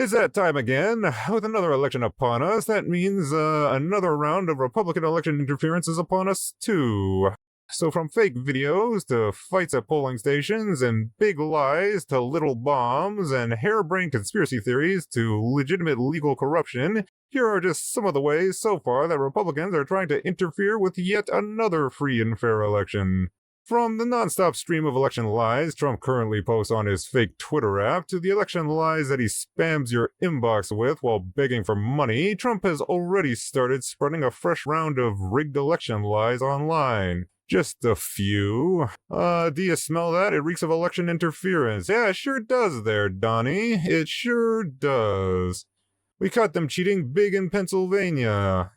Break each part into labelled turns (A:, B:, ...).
A: It's that time again. With another election upon us, that means another round of Republican election interference is upon us, too. So from fake videos to fights at polling stations and big lies to little bombs and harebrained conspiracy theories to legitimate legal corruption, here are just some of the ways so far that Republicans are trying to interfere with yet another free and fair election. From the nonstop stream of election lies Trump currently posts on his fake Twitter app to the election lies that he spams your inbox with while begging for money, Trump has already started spreading a fresh round of rigged election lies online. Just a few. Do you smell that? It reeks of election interference. Yeah, it sure does there, Donnie. It sure does. We caught them cheating big in Pennsylvania.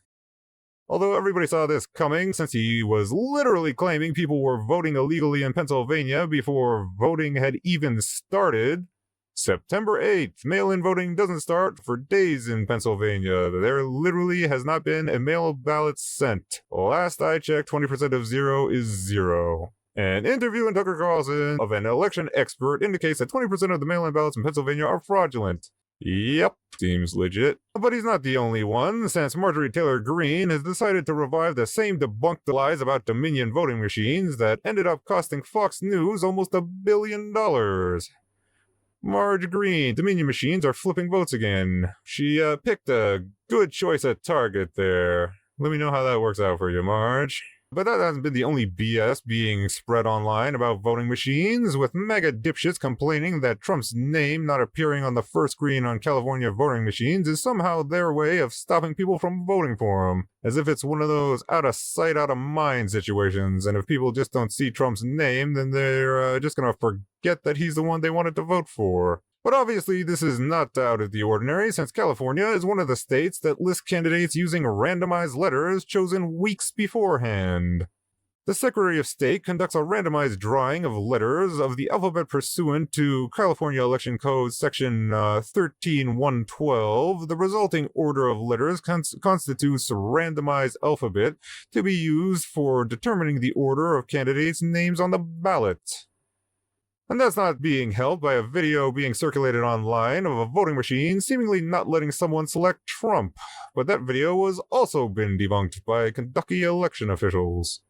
A: Although everybody saw this coming, since he was literally claiming people were voting illegally in Pennsylvania before voting had even started. September 8th, mail-in voting doesn't start for days in Pennsylvania. There literally has not been a mail ballot sent. Last I checked, 20% of 0 is 0. An interview in Tucker Carlson of an election expert indicates that 20% of the mail-in ballots in Pennsylvania are fraudulent. Yep, seems legit. But he's not the only one, since Marjorie Taylor Greene has decided to revive the same debunked lies about Dominion voting machines that ended up costing Fox News almost $1 billion. Marge Greene, Dominion machines are flipping votes again. She picked a good choice at Target there. Let me know how that works out for you, Marge. But that hasn't been the only BS being spread online about voting machines, with mega dipshits complaining that Trump's name not appearing on the first screen on California voting machines is somehow their way of stopping people from voting for him, as if it's one of those out-of-sight, out-of-mind situations, and if people just don't see Trump's name, then they're just gonna forget that he's the one they wanted to vote for. But obviously, this is not out of the ordinary, since California is one of the states that lists candidates using randomized letters chosen weeks beforehand. The Secretary of State conducts a randomized drawing of letters of the alphabet pursuant to California Election Code Section 13112. The resulting order of letters constitutes a randomized alphabet to be used for determining the order of candidates' names on the ballot. And that's not being helped by a video being circulated online of a voting machine seemingly not letting someone select Trump. But that video was also been debunked by Kentucky election officials.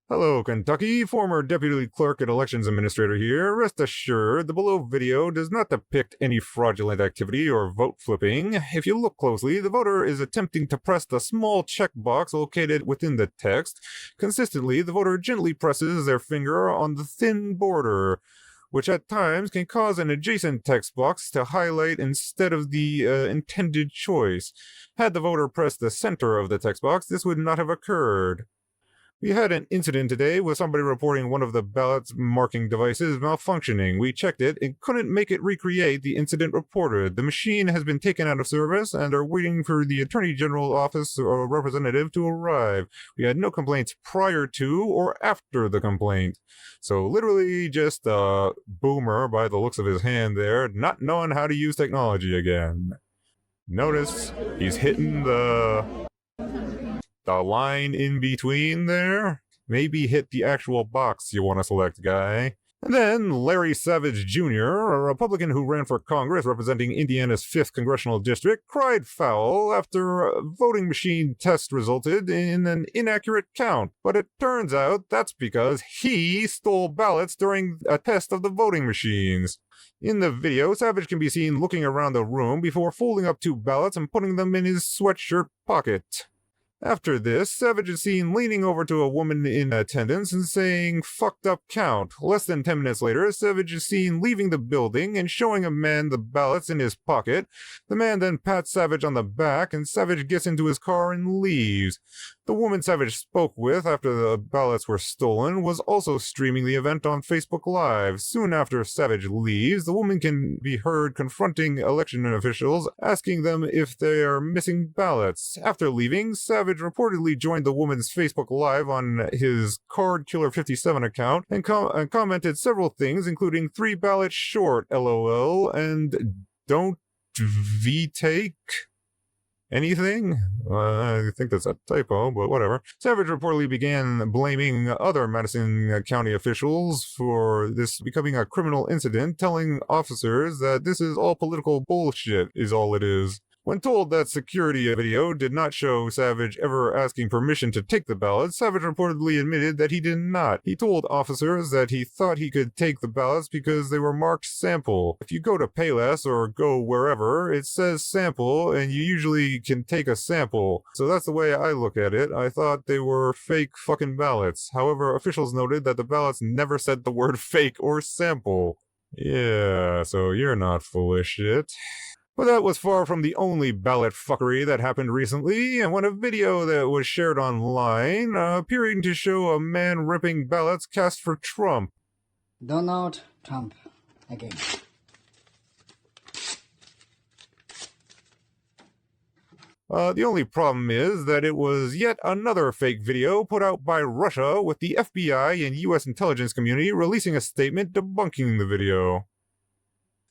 A: Hello, Kentucky. Former Deputy Clerk and Elections Administrator here. Rest assured, the below video does not depict any fraudulent activity or vote flipping. If you look closely, the voter is attempting to press the small checkbox located within the text. Consistently, the voter gently presses their finger on the thin border, which at times can cause an adjacent text box to highlight instead of the intended choice. Had the voter pressed the center of the text box, this would not have occurred. We had an incident today with somebody reporting one of the ballot marking devices malfunctioning. We checked it and couldn't make it recreate the incident reported. The machine has been taken out of service and are waiting for the Attorney General office or representative to arrive. We had no complaints prior to or after the complaint. So literally just a boomer by the looks of his hand there, not knowing how to use technology again. Notice he's hitting the line in between there. Maybe hit the actual box you want to select, guy. And then Larry Savage Jr., a Republican who ran for Congress representing Indiana's 5th Congressional District, cried foul after a voting machine test resulted in an inaccurate count. But it turns out that's because he stole ballots during a test of the voting machines. In the video, Savage can be seen looking around the room before folding up 2 ballots and putting them in his sweatshirt pocket. After this, Savage is seen leaning over to a woman in attendance and saying, "Fucked up count." Less than 10 minutes later, Savage is seen leaving the building and showing a man the ballots in his pocket. The man then pats Savage on the back, and Savage gets into his car and leaves. The woman Savage spoke with after the ballots were stolen was also streaming the event on Facebook Live. Soon after Savage leaves, the woman can be heard confronting election officials, asking them if they are missing ballots. After leaving, Savage reportedly joined the woman's Facebook Live on his Card Killer 57 account and commented several things, including 3 ballots short, LOL, and don't V-take anything? I think that's a typo, but whatever. Savage reportedly began blaming other Madison County officials for this becoming a criminal incident, telling officers that this is all political bullshit, is all it is. When told that security video did not show Savage ever asking permission to take the ballots, Savage reportedly admitted that he did not. He told officers that he thought he could take the ballots because they were marked sample. If you go to Payless or go wherever, it says sample and you usually can take a sample. So that's the way I look at it. I thought they were fake fucking ballots. However, officials noted that the ballots never said the word fake or sample. Yeah, so you're not full of shit. But that was far from the only ballot fuckery that happened recently, and when a video that was shared online appearing to show a man ripping ballots cast for Trump.
B: Donald Trump again.
A: The only problem is that it was yet another fake video put out by Russia, with the FBI and US intelligence community releasing a statement debunking the video.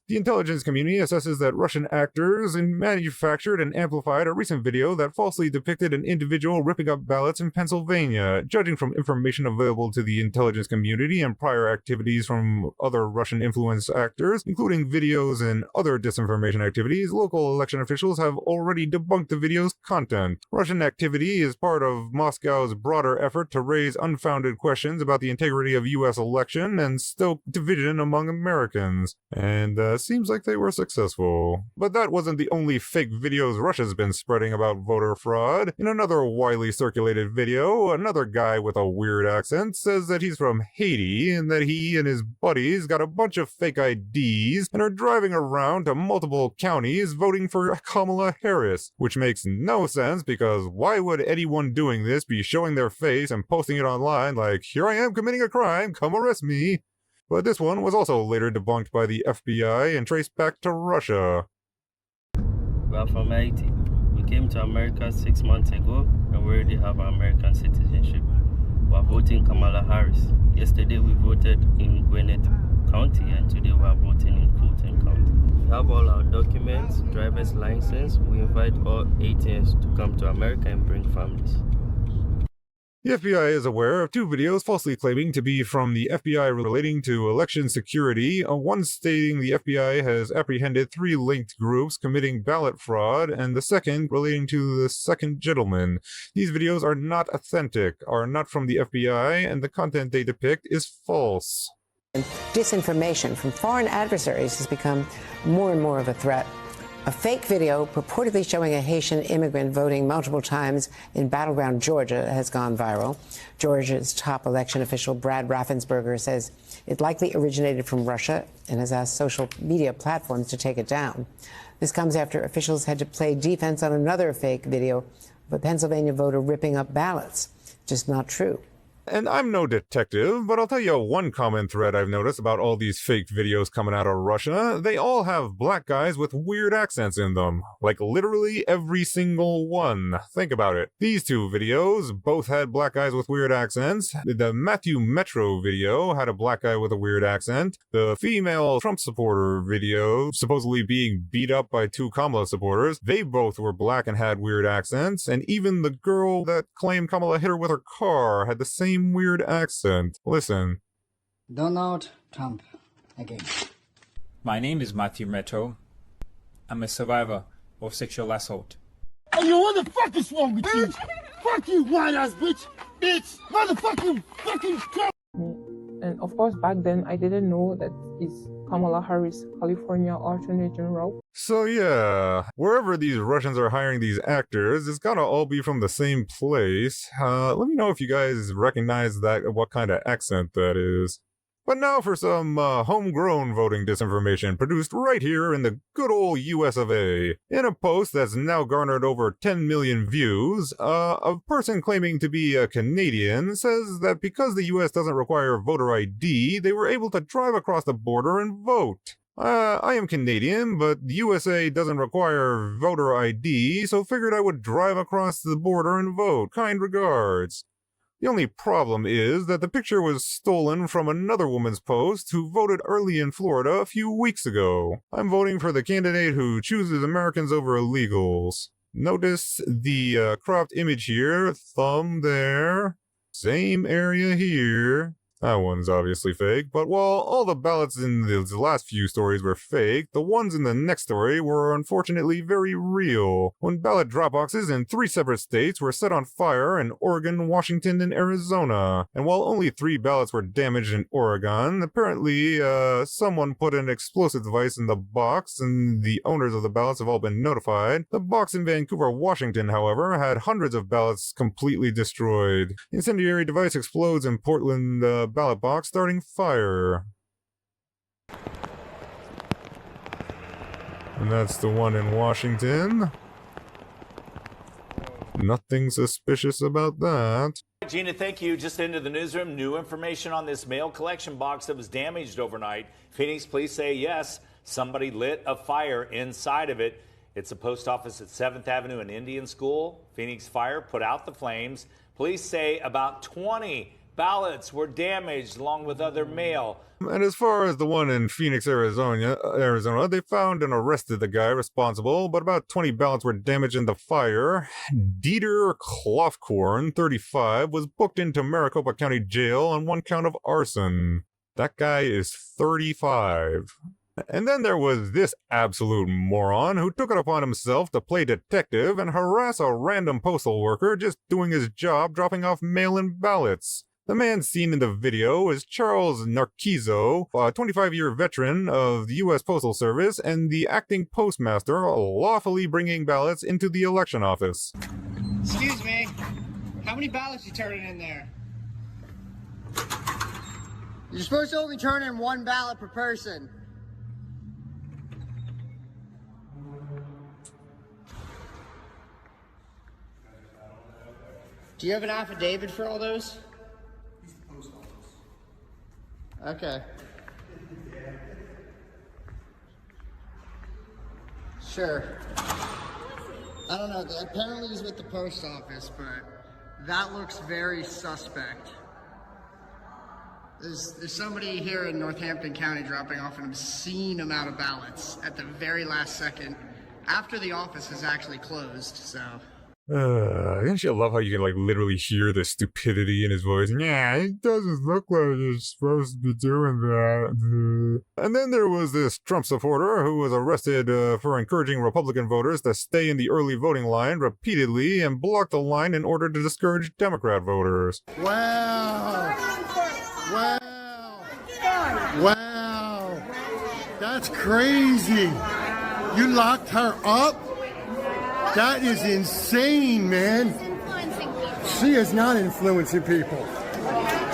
A: The intelligence community assesses that Russian actors manufactured and amplified a recent video that falsely depicted an individual ripping up ballots in Pennsylvania. Judging from information available to the intelligence community and prior activities from other Russian influence actors, including videos and other disinformation activities, local election officials have already debunked the video's content. Russian activity is part of Moscow's broader effort to raise unfounded questions about the integrity of U.S. election and stoke division among Americans. And seems like they were successful. But that wasn't the only fake videos Russia's been spreading about voter fraud. In another widely circulated video, another guy with a weird accent says that he's from Haiti and that he and his buddies got a bunch of fake IDs and are driving around to multiple counties voting for Kamala Harris, which makes no sense because why would anyone doing this be showing their face and posting it online like, here I am committing a crime, come arrest me? But this one was also later debunked by the FBI and traced back to Russia.
C: We are from Haiti. We came to America 6 months ago and we already have our American citizenship. We are voting Kamala Harris. Yesterday we voted in Gwinnett County and today we are voting in Fulton County. We have all our documents, driver's license. We invite all 18s to come to America and bring families.
A: The FBI is aware of two videos falsely claiming to be from the FBI relating to election security, one stating the FBI has apprehended 3 linked groups committing ballot fraud, and the second relating to the second gentleman. These videos are not authentic, are not from the FBI, and the content they depict is false.
D: Disinformation from foreign adversaries has become more and more of a threat. A fake video purportedly showing a Haitian immigrant voting multiple times in battleground Georgia has gone viral. Georgia's top election official Brad Raffensperger says it likely originated from Russia and has asked social media platforms to take it down. This comes after officials had to play defense on another fake video of a Pennsylvania voter ripping up ballots. Just not true.
A: And I'm no detective, but I'll tell you one common thread I've noticed about all these fake videos coming out of Russia. They all have black guys with weird accents in them. Like literally every single one. Think about it. These two videos both had black guys with weird accents. The Matthew Metro video had a black guy with a weird accent. The female Trump supporter video, supposedly being beat up by 2 Kamala supporters, they both were black and had weird accents. And even the girl that claimed Kamala hit her with her car had the same weird accent. Listen.
B: Donald Trump again.
E: My name is Matthew Metro. I'm a survivor of sexual assault.
F: Hey, yo, what the fuck is wrong with you? Fuck you, white-ass bitch! Bitch! Motherfucking fucking Trump!
G: And of course, back then, I didn't know that it's Kamala Harris, California Attorney General.
A: So yeah, wherever these Russians are hiring these actors, it's gotta all be from the same place. Let me know if you guys recognize that, what kind of accent that is. But now for some homegrown voting disinformation produced right here in the good old US of A. In a post that's now garnered over 10 million views, a person claiming to be a Canadian says that because the US doesn't require voter ID, they were able to drive across the border and vote. I am Canadian, but the USA doesn't require voter ID, so figured I would drive across the border and vote. Kind regards. The only problem is that the picture was stolen from another woman's post who voted early in Florida a few weeks ago. I'm voting for the candidate who chooses Americans over illegals. Notice the cropped image here, thumb there, same area here. That one's obviously fake, but while all the ballots in the last few stories were fake, the ones in the next story were unfortunately very real. When ballot drop boxes in 3 separate states were set on fire in Oregon, Washington, and Arizona. And while only 3 ballots were damaged in Oregon, apparently someone put an explosive device in the box, and the owners of the ballots have all been notified. The box in Vancouver, Washington, however, had hundreds of ballots completely destroyed. The incendiary device explodes in Portland ballot box, starting fire. And that's the one in Washington. Nothing suspicious about that.
H: Gina, thank you. Just into the newsroom, new information on this mail collection box that was damaged overnight. Phoenix police say, yes, somebody lit a fire inside of it. It's a post office at 7th Avenue and Indian School. Phoenix Fire put out the flames. Police say about 20 ballots were damaged along with other mail.
A: And as far as the one in Phoenix, Arizona, they found and arrested the guy responsible, but about 20 ballots were damaged in the fire. Dieter Clothkorn, 35, was booked into Maricopa County Jail on 1 count of arson. That guy is 35. And then there was this absolute moron who took it upon himself to play detective and harass a random postal worker just doing his job dropping off mail-in ballots. The man seen in the video is Charles Narciso, a 25-year veteran of the U.S. Postal Service and the acting postmaster, lawfully bringing ballots into the election office.
I: Excuse me, how many ballots you turning in there?
B: You're supposed to only turn in 1 ballot per person.
I: Do you have an affidavit for all those? Okay. Sure. I don't know, apparently he's with the post office, but that looks very suspect. There's somebody here in Northampton County dropping off an obscene amount of ballots at the very last second, after the office is actually closed, so...
A: Don't you love how you can literally hear the stupidity in his voice? Yeah, it doesn't look like you're supposed to be doing that. And then there was this Trump supporter who was arrested for encouraging Republican voters to stay in the early voting line repeatedly and block the line in order to discourage Democrat voters.
F: Wow. Wow. Wow. That's crazy. You locked her up? That is insane, man. She is not influencing people.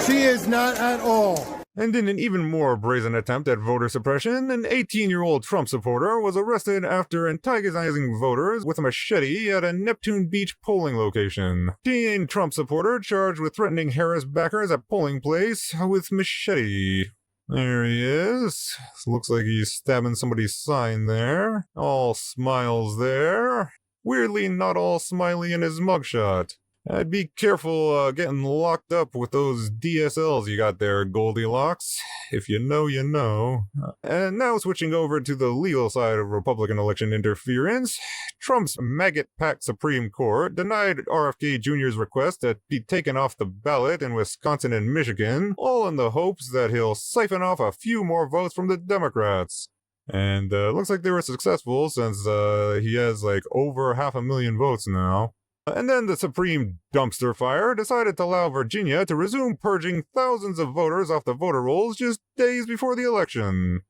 F: She is not at all.
A: And in an even more brazen attempt at voter suppression, an 18-year-old Trump supporter was arrested after antagonizing voters with a machete at a Neptune Beach polling location. Teen Trump supporter charged with threatening Harris backers at polling place with machete. There he is. Looks like he's stabbing somebody's sign there. All smiles there. Weirdly not all smiley in his mugshot. I'd be careful getting locked up with those DSLs you got there, Goldilocks. If you know, you know. And now switching over to the legal side of Republican election interference, Trump's maggot-packed Supreme Court denied RFK Jr.'s request to be taken off the ballot in Wisconsin and Michigan, all in the hopes that he'll siphon off a few more votes from the Democrats. And looks like they were successful since he has over 500,000 votes now. And then the Supreme Dumpster Fire decided to allow Virginia to resume purging thousands of voters off the voter rolls just days before the election.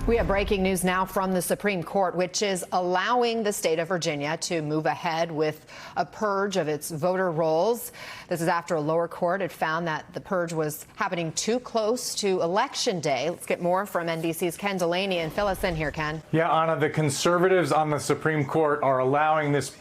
J: We have breaking news now from the Supreme Court, which is allowing the state of Virginia to move ahead with a purge of its voter rolls. This is after a lower court had found that the purge was happening too close to Election Day. Let's get more from NBC's Ken Delaney and fill us in here, Ken.
K: Yeah, Anna, the conservatives on the Supreme Court are allowing this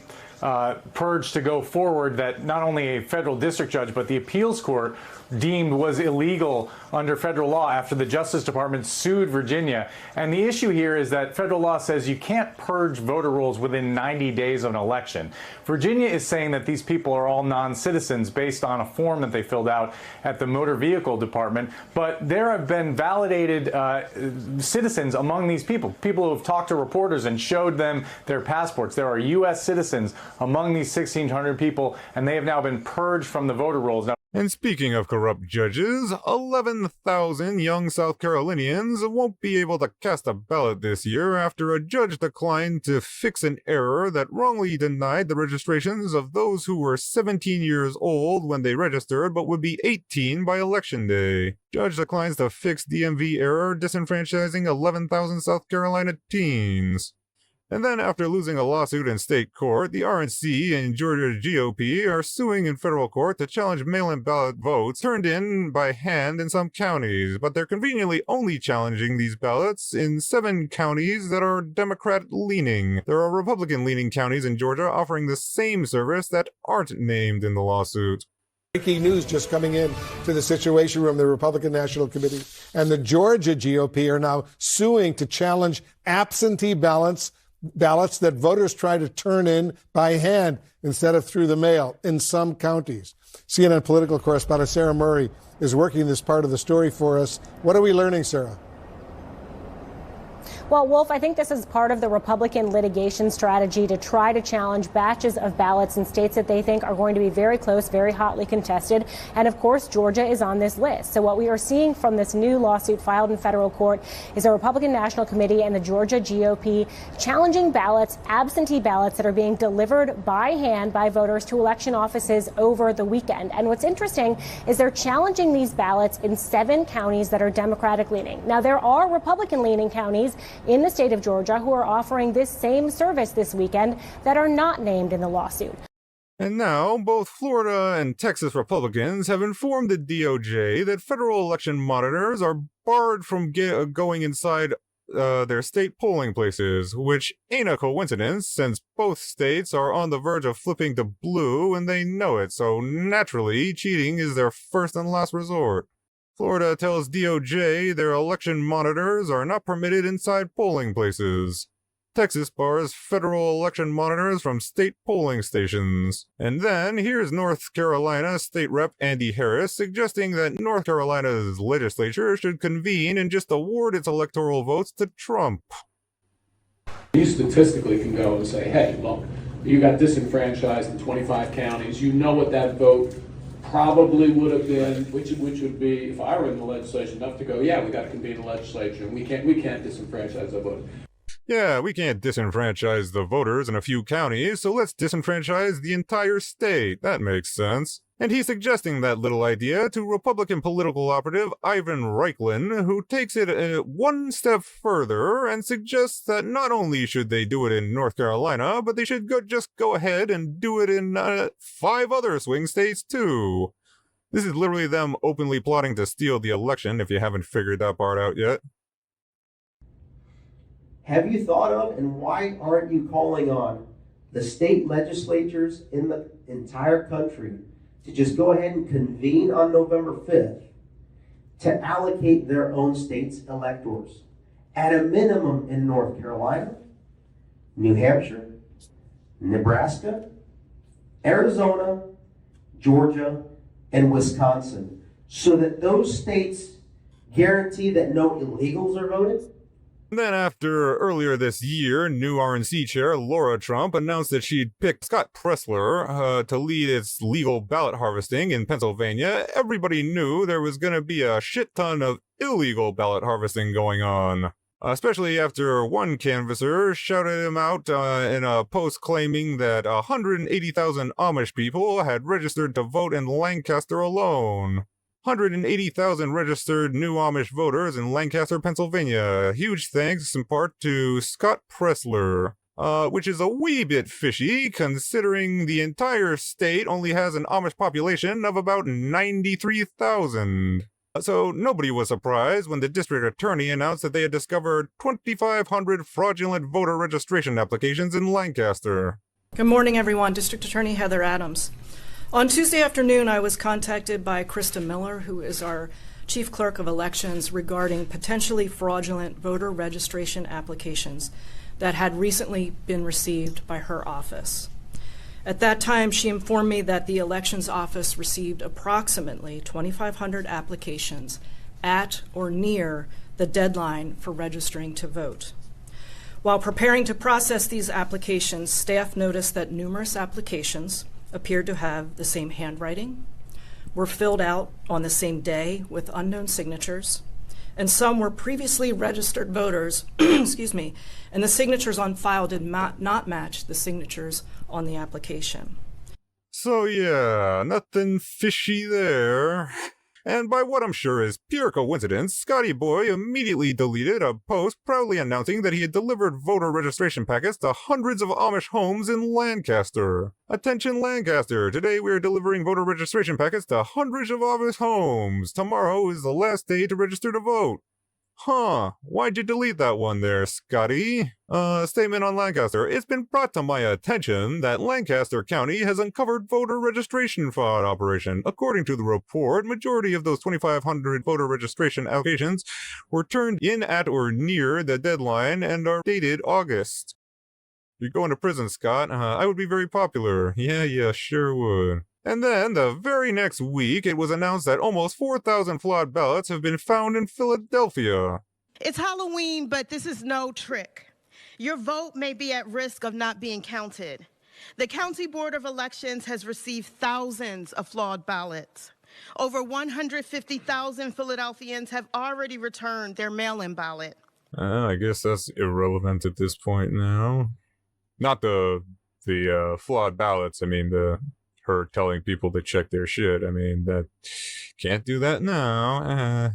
K: purge to go forward that not only a federal district judge but the appeals court deemed was illegal under federal law after the Justice Department sued Virginia. And the issue here is that federal law says you can't purge voter rolls within 90 days of an election. Virginia is saying that these people are all non-citizens based on a form that they filled out at the Motor Vehicle Department. But there have been validated citizens among these people who have talked to reporters and showed them their passports. There are U.S. citizens among these 1,600 people, and they have now been purged from the voter rolls. Now,
A: and speaking of corrupt judges, 11,000 young South Carolinians won't be able to cast a ballot this year after a judge declined to fix an error that wrongly denied the registrations of those who were 17 years old when they registered but would be 18 by Election Day. Judge declines to fix DMV error, disenfranchising 11,000 South Carolina teens. And then, after losing a lawsuit in state court, the RNC and Georgia GOP are suing in federal court to challenge mail-in ballot votes turned in by hand in some counties, but they're conveniently only challenging these ballots in 7 counties that are Democrat-leaning. There are Republican-leaning counties in Georgia offering the same service that aren't named in the lawsuit.
L: Breaking news just coming in to the Situation Room. The Republican National Committee and the Georgia GOP are now suing to challenge absentee ballots that voters try to turn in by hand instead of through the mail in some counties. CNN political correspondent Sarah Murray is working this part of the story for us. What are we learning, Sarah?
M: Well, Wolf, I think this is part of the Republican litigation strategy to try to challenge batches of ballots in states that they think are going to be very close, very hotly contested. And of course, Georgia is on this list. So what we are seeing from this new lawsuit filed in federal court is a Republican National Committee and the Georgia GOP challenging ballots, absentee ballots that are being delivered by hand by voters to election offices over the weekend. And what's interesting is they're challenging these ballots in 7 counties that are Democratic leaning. Now, there are Republican leaning counties in the state of Georgia who are offering this same service this weekend that are not named in the lawsuit.
A: And now, both Florida and Texas Republicans have informed the DOJ that federal election monitors are barred from going inside their state polling places, which ain't a coincidence since both states are on the verge of flipping to blue and they know it, so naturally, cheating is their first and last resort. Florida tells DOJ their election monitors are not permitted inside polling places. Texas bars federal election monitors from state polling stations. And then here's North Carolina State Rep Andy Harris suggesting that North Carolina's legislature should convene and just award its electoral votes to Trump.
N: You statistically can go and say, hey, look, you got disenfranchised in 25 counties. You know what that vote probably would have been, which would be, if I were in the legislature, enough to go, yeah, we got to convene the legislature, and we can't disenfranchise the vote.
A: Yeah, we can't disenfranchise the voters in a few counties, so let's disenfranchise the entire state. That makes sense. And he's suggesting that little idea to Republican political operative Ivan Reichlin, who takes it one step further and suggests that not only should they do it in North Carolina, but they should just go ahead and do it in 5 other swing states too. This is literally them openly plotting to steal the election, if you haven't figured that part out yet.
O: Have you thought of, and why aren't you calling on the state legislatures in the entire country to just go ahead and convene on November 5th to allocate their own state's electors? At a minimum in North Carolina, New Hampshire, Nebraska, Arizona, Georgia, and Wisconsin, so that those states guarantee that no illegals are voting?
A: Then after earlier this year, new RNC chair Laura Trump announced that she'd picked Scott Pressler to lead its legal ballot harvesting in Pennsylvania, everybody knew there was going to be a shit ton of illegal ballot harvesting going on. Especially after one canvasser shouted him out in a post claiming that 180,000 Amish people had registered to vote in Lancaster alone. 180,000 registered new Amish voters in Lancaster, Pennsylvania. Huge thanks in part to Scott Pressler. Which is a wee bit fishy, considering the entire state only has an Amish population of about 93,000. So nobody was surprised when the district attorney announced that they had discovered 2,500 fraudulent voter registration applications in Lancaster.
P: Good morning, everyone. District Attorney Heather Adams. On Tuesday afternoon, I was contacted by Krista Miller, who is our Chief Clerk of Elections, regarding potentially fraudulent voter registration applications that had recently been received by her office. At that time, she informed me that the Elections Office received approximately 2,500 applications at or near the deadline for registering to vote. While preparing to process these applications, staff noticed that numerous applications appeared to have the same handwriting, were filled out on the same day with unknown signatures, and some were previously registered voters, excuse me, and the signatures on file did not match the signatures on the application.
A: So yeah, nothing fishy there. And by what I'm sure is pure coincidence, Scotty Boy immediately deleted a post proudly announcing that he had delivered voter registration packets to hundreds of Amish homes in Lancaster. Attention Lancaster, today we are delivering voter registration packets to hundreds of Amish homes. Tomorrow is the last day to register to vote. Huh, why'd you delete that one there, Scotty? Statement on Lancaster. It's been brought to my attention that Lancaster County has uncovered voter registration fraud operation. According to the report, majority of those 2,500 voter registration applications were turned in at or near the deadline and are dated August. You're going to prison, Scott. I would be very popular. Yeah, sure would. And then, the very next week, it was announced that almost 4,000 flawed ballots have been found in Philadelphia.
Q: It's Halloween, but this is no trick. Your vote may be at risk of not being counted. The County Board of Elections has received thousands of flawed ballots. Over 150,000 Philadelphians have already returned their mail-in ballot.
A: I guess that's irrelevant at this point now. Not the flawed ballots, I mean her telling people to check their shit. I mean, that can't do that now.